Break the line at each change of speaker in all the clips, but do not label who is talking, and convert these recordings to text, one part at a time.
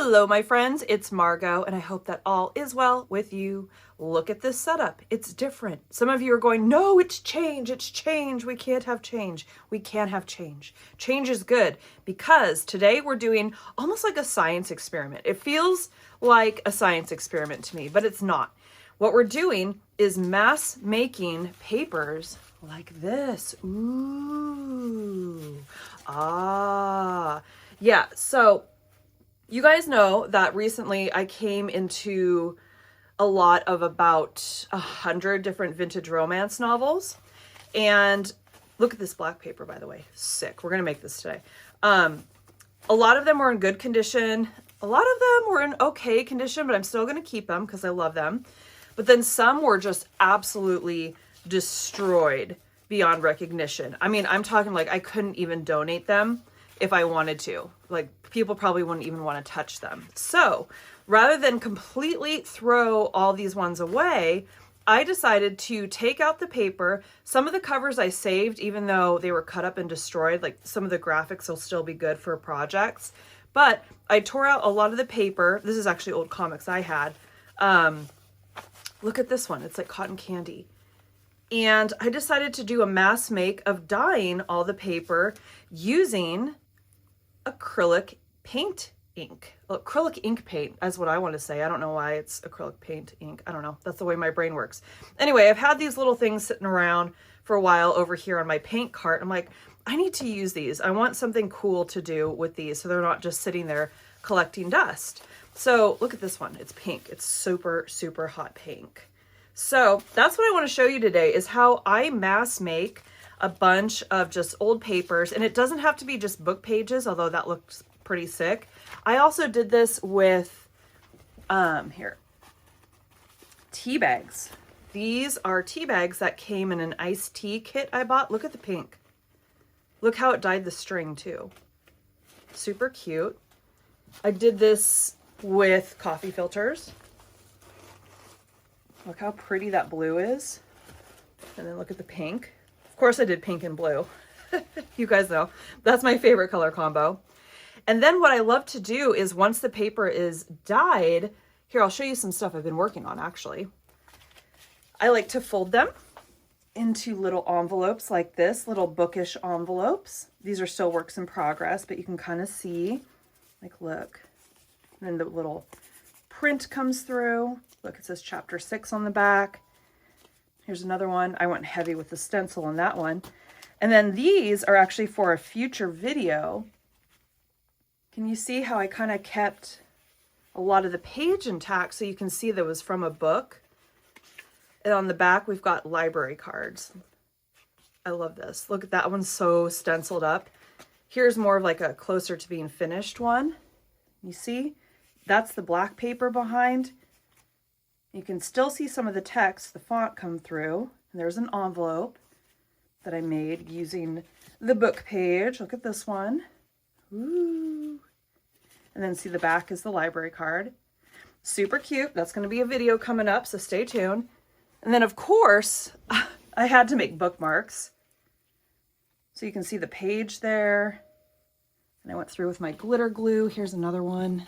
Hello, my friends, it's Margot, and I hope that all is well with you. Look at this setup. It's different. Some of you are going, no, it's change. It's change. We can't have change. We can have change. Change is good because today we're doing almost like a science experiment. It feels like a science experiment to me, but it's not. What we're doing is mass making papers like this. Ooh. Yeah, so you guys know that recently I came into a lot of about 100 different vintage romance novels. And look at this black paper, by the way. Sick. We're going to make this today. A lot of them were in good condition. A lot of them were in okay condition, but I'm still going to keep them because I love them. But then some were just absolutely destroyed beyond recognition. I mean, I'm talking like I couldn't even donate them if I wanted to. Like, people probably wouldn't even want to touch them. So rather than completely throw all these ones away, I decided to take out the paper. Some of the covers I saved, even though they were cut up and destroyed. Like, some of the graphics will still be good for projects. But I tore out a lot of the paper. This is actually old comics I had. Look at this one. It's like cotton candy. And I decided to do a mass make of dyeing all the paper using acrylic paint ink. Acrylic ink paint is what I want to say. I don't know why it's acrylic paint ink. I don't know. That's the way my brain works. Anyway, I've had these little things sitting around for a while over here on my paint cart. I'm like, I need to use these. I want something cool to do with these so they're not just sitting there collecting dust. So look at this one. It's pink. It's super, super hot pink. So that's what I want to show you today is how I mass make a bunch of just old papers. And it doesn't have to be just book pages, although that looks pretty sick. I also did this with, tea bags. These are tea bags that came in an iced tea kit I bought. Look at the pink. Look how it dyed the string too. Super cute. I did this with coffee filters. Look how pretty that blue is. And then look at the pink. Of course I did pink and blue. You guys know, that's my favorite color combo. And then what I love to do is once the paper is dyed, here, I'll show you some stuff I've been working on actually. I like to fold them into little envelopes like this, little bookish envelopes. These are still works in progress, but you can kind of see, like, look. And then the little print comes through. Look, it says chapter 6 on the back. Here's another one. I went heavy with the stencil on that one. And then these are actually for a future video. Can you see how I kind of kept a lot of the page intact so you can see that it was from a book? And on the back, we've got library cards. I love this. Look at that one, so stenciled up. Here's more of like a closer to being finished one. You see? That's the black paper behind. You can still see some of the text, the font come through. And there's an envelope that I made using the book page. Look at this one. Ooh. And then see the back is the library card. Super cute. That's going to be a video coming up, so stay tuned. And then, of course, I had to make bookmarks. So you can see the page there. And I went through with my glitter glue. Here's another one.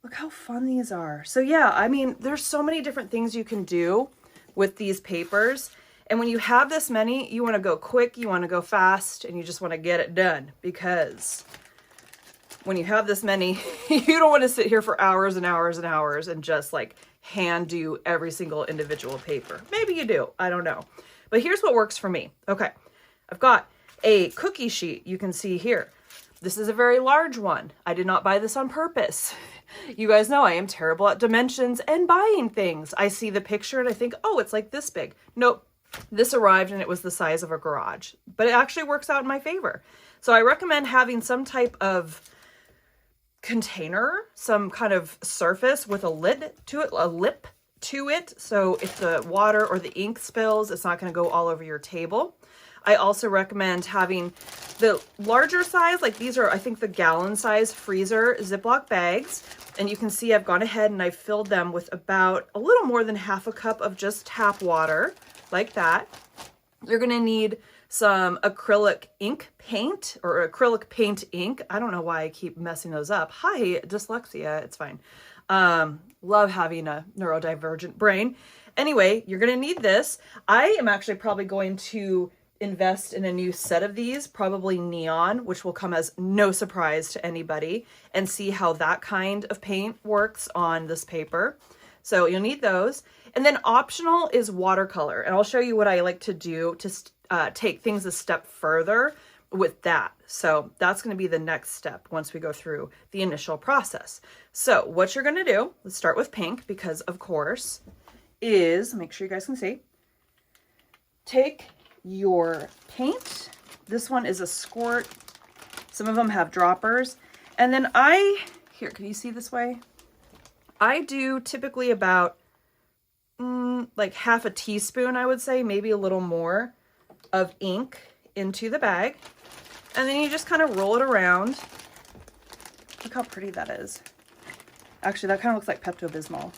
Look how fun these are. So yeah, I mean, there's so many different things you can do with these papers. And when you have this many, you want to go quick, you want to go fast, and you just want to get it done. Because when you have this many, you don't want to sit here for hours and hours and hours and just like hand do every single individual paper. Maybe you do, I don't know. But here's what works for me. Okay, I've got a cookie sheet you can see here. This is a very large one. I did not buy this on purpose. You guys know I am terrible at dimensions and buying things. I see the picture and I think, oh, it's like this big. Nope. This arrived and it was the size of a garage, but it actually works out in my favor. So I recommend having some type of container, some kind of surface with a lid to it, a lip to it. So if the water or the ink spills, it's not going to go all over your table. I also recommend having the larger size, like these are, I think, the gallon size freezer Ziploc bags. And you can see I've gone ahead and I've filled them with about a little more than half a cup of just tap water, like that. You're going to need some acrylic ink paint or acrylic paint ink. I don't know why I keep messing those up. Hi, dyslexia, it's fine. Love having a neurodivergent brain. Anyway, you're gonna need this. I am actually probably going to invest in a new set of these, probably neon, which will come as no surprise to anybody, and see how that kind of paint works on this paper. So you'll need those. And then optional is watercolor. And I'll show you what I like to do to take things a step further with that. So that's going to be the next step once we go through the initial process. So what you're going to do, let's start with pink, because of course, is, make sure you guys can see, take your paint. This one is a squirt. Some of them have droppers. And then here, can you see this way? I do typically about like half a teaspoon, I would say, maybe a little more of ink into the bag. And then you just kind of roll it around. Look how pretty that is. Actually, that kind of looks like Pepto-Bismol.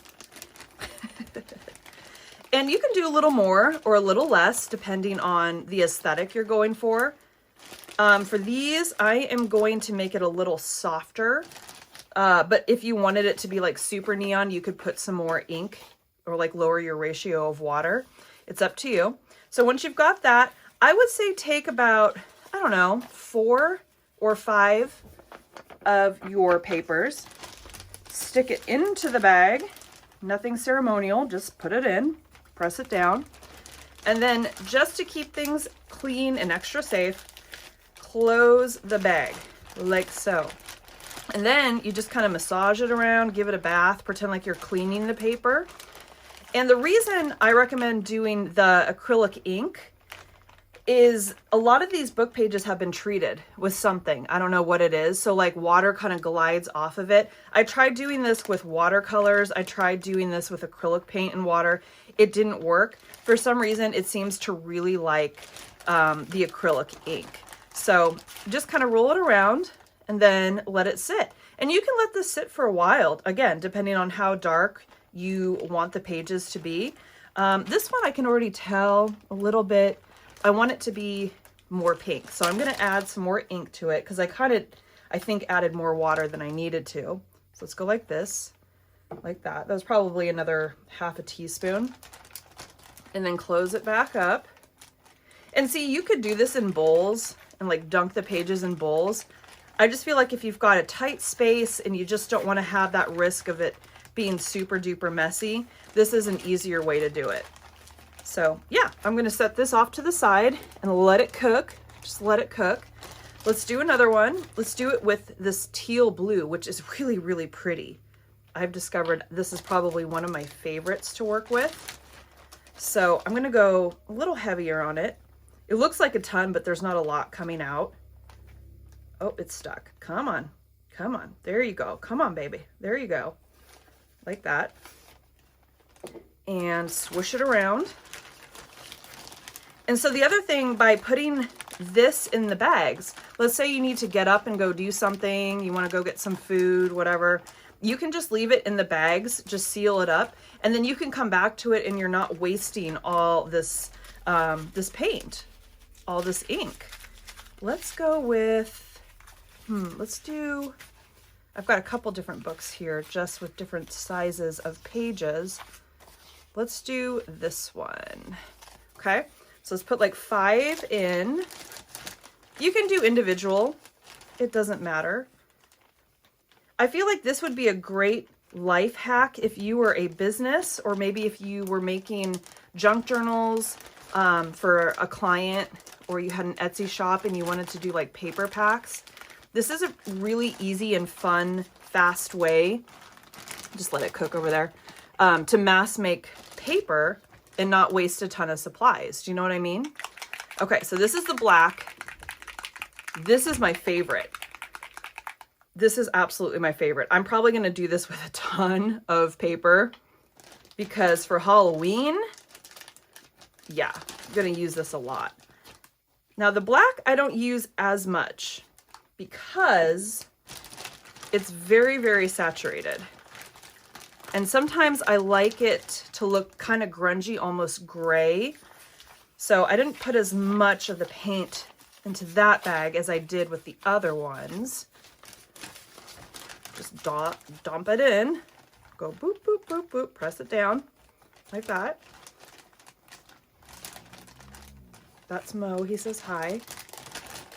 And you can do a little more or a little less depending on the aesthetic you're going for. For these, I am going to make it a little softer. But if you wanted it to be like super neon, you could put some more ink or like lower your ratio of water. It's up to you. So once you've got that, I would say take about, I don't know, 4 or 5 of your papers, stick it into the bag, nothing ceremonial, just put it in, press it down. And then just to keep things clean and extra safe, close the bag like so. And then you just kind of massage it around, give it a bath, pretend like you're cleaning the paper. And the reason I recommend doing the acrylic ink is a lot of these book pages have been treated with something. I don't know what it is. So like water kind of glides off of it. I tried doing this with watercolors. I tried doing this with acrylic paint and water. It didn't work. For some reason, it seems to really like the acrylic ink. So just kind of roll it around and then let it sit. And you can let this sit for a while, again, depending on how dark you want the pages to be. This one I can already tell a little bit. I want it to be more pink. So I'm going to add some more ink to it because I think added more water than I needed to. So let's go like this, like that. That was probably another half a teaspoon. And then close it back up. And see, you could do this in bowls and like dunk the pages in bowls. I just feel like if you've got a tight space and you just don't want to have that risk of it being super duper messy, this is an easier way to do it. So yeah, I'm going to set this off to the side and let it cook. Just let it cook. Let's do another one. Let's do it with this teal blue, which is really, really pretty. I've discovered this is probably one of my favorites to work with. So I'm going to go a little heavier on it. It looks like a ton, but there's not a lot coming out. Oh, it's stuck. Come on. Come on. There you go. Come on, baby. There you go. Like that. And swish it around. And so the other thing, by putting this in the bags, let's say you need to get up and go do something, you want to go get some food, whatever, you can just leave it in the bags, just seal it up, and then you can come back to it and you're not wasting all this, this paint, all this ink. Let's go with, I've got a couple different books here just with different sizes of pages. Let's do this one. Okay, so let's put like 5 in. You can do individual, it doesn't matter. I feel like this would be a great life hack if you were a business, or maybe if you were making junk journals for a client, or you had an Etsy shop and you wanted to do like paper packs. This is a really easy and fun, fast way, just let it cook over there, to mass make paper and not waste a ton of supplies. Do you know what I mean? Okay, so this is the black. This is my favorite. This is absolutely my favorite. I'm probably going to do this with a ton of paper because for Halloween, yeah, I'm going to use this a lot. Now the black I don't use as much because it's very, very saturated. And sometimes I like it to look kind of grungy, almost gray. So I didn't put as much of the paint into that bag as I did with the other ones. Just dump it in, go boop, boop, boop, boop, press it down like that. That's Mo, he says hi.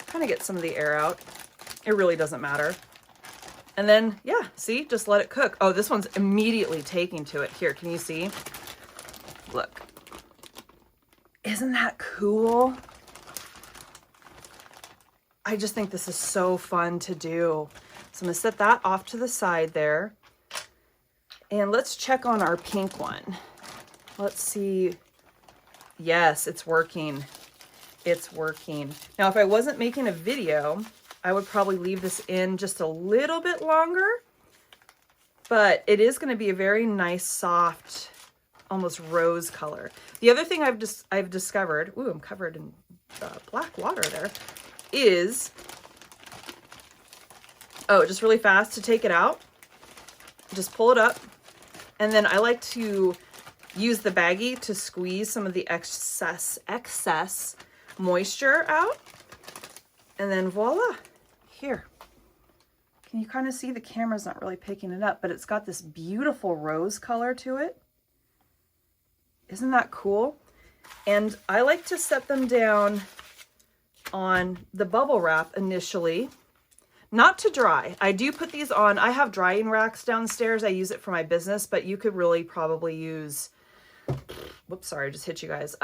Kind of get some of the air out. It really doesn't matter. And then, yeah, see, just let it cook. Oh, this one's immediately taking to it. Here, can you see? Look. Isn't that cool? I just think this is so fun to do. So I'm gonna set that off to the side there. And let's check on our pink one. Let's see. Yes, it's working. It's working. Now, if I wasn't making a video, I would probably leave this in just a little bit longer, but it is going to be a very nice, soft, almost rose color. The other thing I've discovered, ooh, I'm covered in black water there, is, oh, just really fast to take it out. Just pull it up. And then I like to use the baggie to squeeze some of the excess moisture out. And then voila, here. Can you kind of see the camera's not really picking it up, but it's got this beautiful rose color to it. Isn't that cool? And I like to set them down on the bubble wrap initially, not to dry. I do put these on, I have drying racks downstairs. I use it for my business, but you could really probably use, whoops, sorry, I just hit you guys.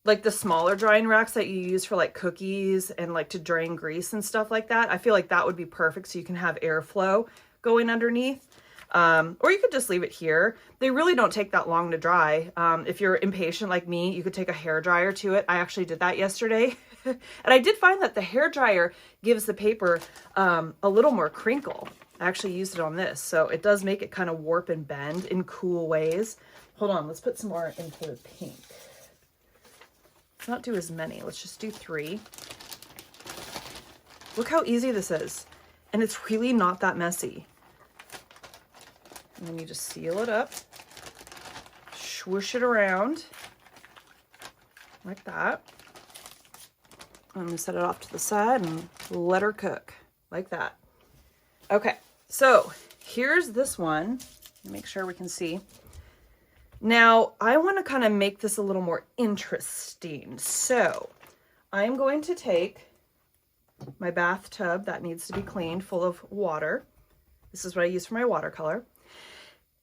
Like the smaller drying racks that you use for like cookies and like to drain grease and stuff like that. I feel like that would be perfect so you can have airflow going underneath. Or you could just leave it here. They really don't take that long to dry. If you're impatient like me, you could take a hair dryer to it. I actually did that yesterday. And I did find that the hair dryer gives the paper a little more crinkle. I actually used it on this. So it does make it kind of warp and bend in cool ways. Hold on, let's put some more into the pink. Let's not do as many. Let's just do 3. Look how easy this is. And it's really not that messy. And then you just seal it up, swoosh it around like that. I'm gonna set it off to the side and let her cook like that. Okay, so here's this one. Make sure we can see. Now, I want to kind of make this a little more interesting. So I'm going to take my bathtub that needs to be cleaned, full of water. This is what I use for my watercolor.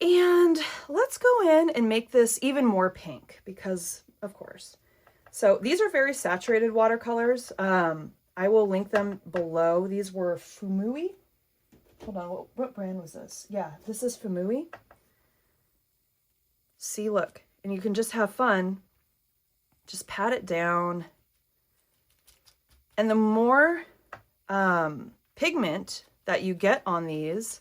And let's go in and make this even more pink because, of course. So these are very saturated watercolors. I will link them below. These were Fumui. Hold on, what brand was this? Yeah, this is Fumui. See, look, and you can just have fun. Just pat it down. And the more pigment that you get on these,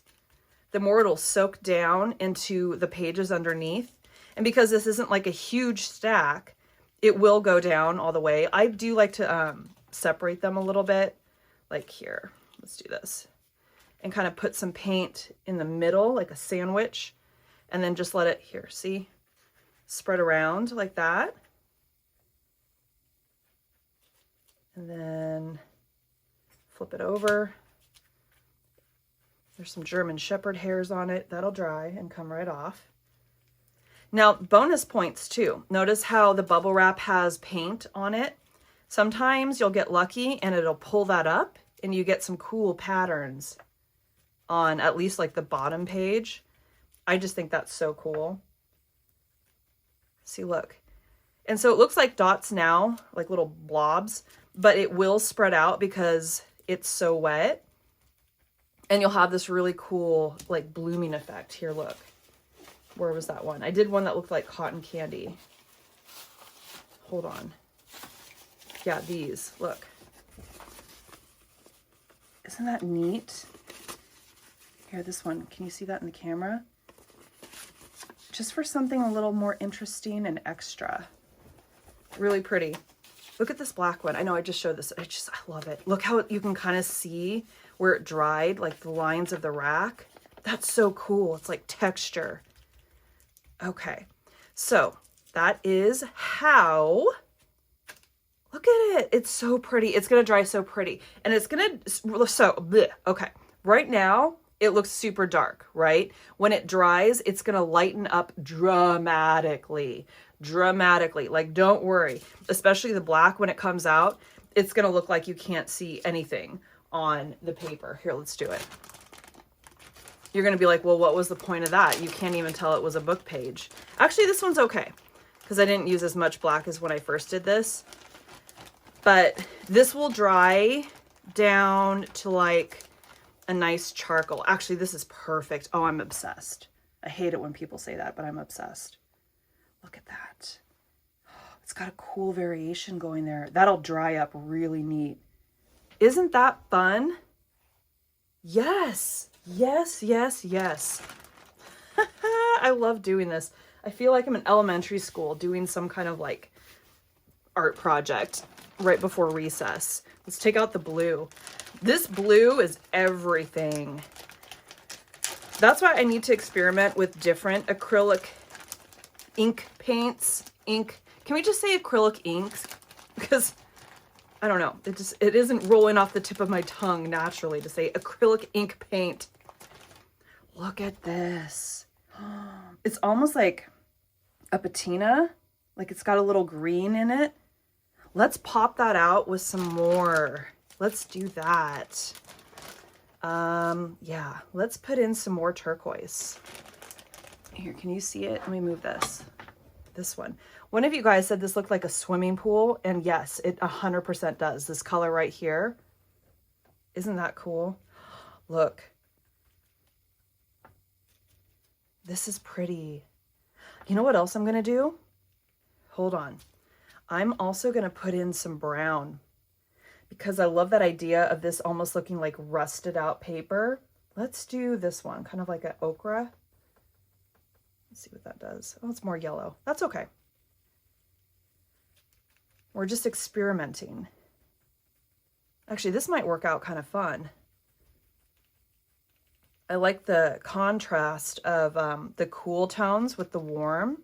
the more it'll soak down into the pages underneath. And because this isn't like a huge stack, it will go down all the way. I do like to separate them a little bit. Like here, let's do this. And kind of put some paint in the middle, like a sandwich. And then just let it, here, see? Spread around like that. And then flip it over. There's some German Shepherd hairs on it. That'll dry and come right off. Now, bonus points too. Notice how the bubble wrap has paint on it. Sometimes you'll get lucky and it'll pull that up and you get some cool patterns on at least like the bottom page. I just think that's so cool. See, look. And so it looks like dots now, like little blobs, but it will spread out because it's so wet. And you'll have this really cool, like, blooming effect. Here, look. Where was that one? I did one that looked like cotton candy. Hold on. Yeah, these. Look. Isn't that neat? Here, this one. Can you see that in the camera? Just for something a little more interesting and extra. Really pretty. Look at this black one. I know I just showed this. I love it. Look how you can kind of see where it dried, like the lines of the rack. That's so cool. It's like texture. Okay, so that is how, look at it. It's so pretty. It's going to dry so pretty. And it's going to, so, bleh, okay. Right now, it looks super dark, right? When it dries, it's going to lighten up dramatically. Like, don't worry. Especially the black, when it comes out, it's going to look like you can't see anything on the paper. Here, let's do it. You're going to be like, well, what was the point of that? You can't even tell it was a book page. Actually, this one's okay because I didn't use as much black as when I first did this. But this will dry down to like a nice charcoal. Actually, this is perfect. Oh, I'm obsessed. I hate it when people say that, but I'm obsessed. Look at that. It's got a cool variation going there. That'll dry up really neat. Isn't that fun? Yes. Yes, yes, yes. I love doing this. I feel like I'm in elementary school doing some kind of like art project right before recess. Let's take out the blue. This blue is everything. That's why I need to experiment with different acrylic ink paints. Can we just say acrylic inks? Because I don't know. It isn't rolling off the tip of my tongue naturally to say acrylic ink paint. Look at this. It's almost like a patina. Like it's got a little green in it. Let's pop that out with some more. Let's do that. Yeah, let's put in some more turquoise. Here, can you see it? Let me move this. This one. One of you guys said this looked like a swimming pool, and yes, it 100% does. This color right here. Isn't that cool? Look. This is pretty. You know what else I'm going to do? Hold on. I'm also going to put in some brown because I love that idea of this almost looking like rusted out paper. Let's do this one, kind of like an ochre. Let's see what that does. Oh, it's more yellow. That's okay. We're just experimenting. Actually, this might work out kind of fun. I like the contrast of the cool tones with the warm.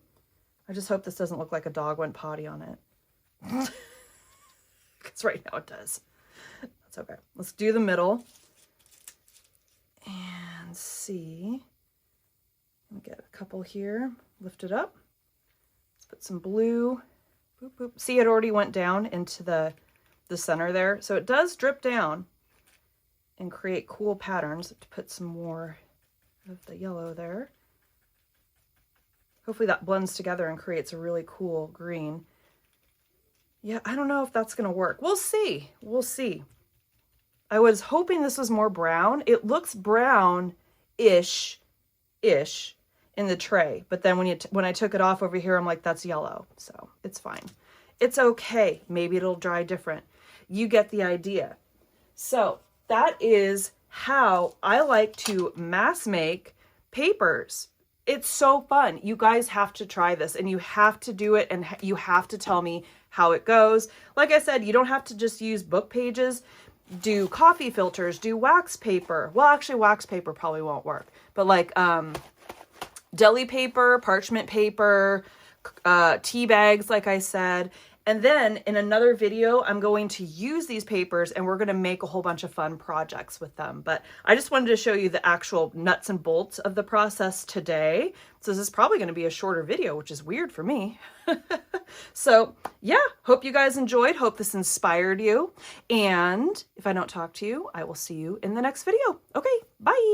I just hope this doesn't look like a dog went potty on it. Because right now it does. That's okay. Let's do the middle. And see. Let me get a couple here. Lift it up. Let's put some blue. Boop, boop. See, it already went down into the center there. So it does drip down and create cool patterns. To put some more of the yellow there. Hopefully that blends together and creates a really cool green. Yeah, I don't know if that's going to work. We'll see. We'll see. I was hoping this was more brown. It looks brown-ish in the tray. But then when I took it off over here, I'm like, that's yellow. So it's fine. It's okay. Maybe it'll dry different. You get the idea. So that is how I like to mass make papers. It's so fun. You guys have to try this and you have to do it and you have to tell me how it goes. Like I said, you don't have to just use book pages. Do coffee filters, do wax paper. Well, actually wax paper probably won't work, but like deli paper, parchment paper, tea bags, like I said. And then in another video, I'm going to use these papers and we're going to make a whole bunch of fun projects with them. But I just wanted to show you the actual nuts and bolts of the process today. So this is probably going to be a shorter video, which is weird for me. So yeah, hope you guys enjoyed. Hope this inspired you. And if I don't talk to you, I will see you in the next video. Okay, bye.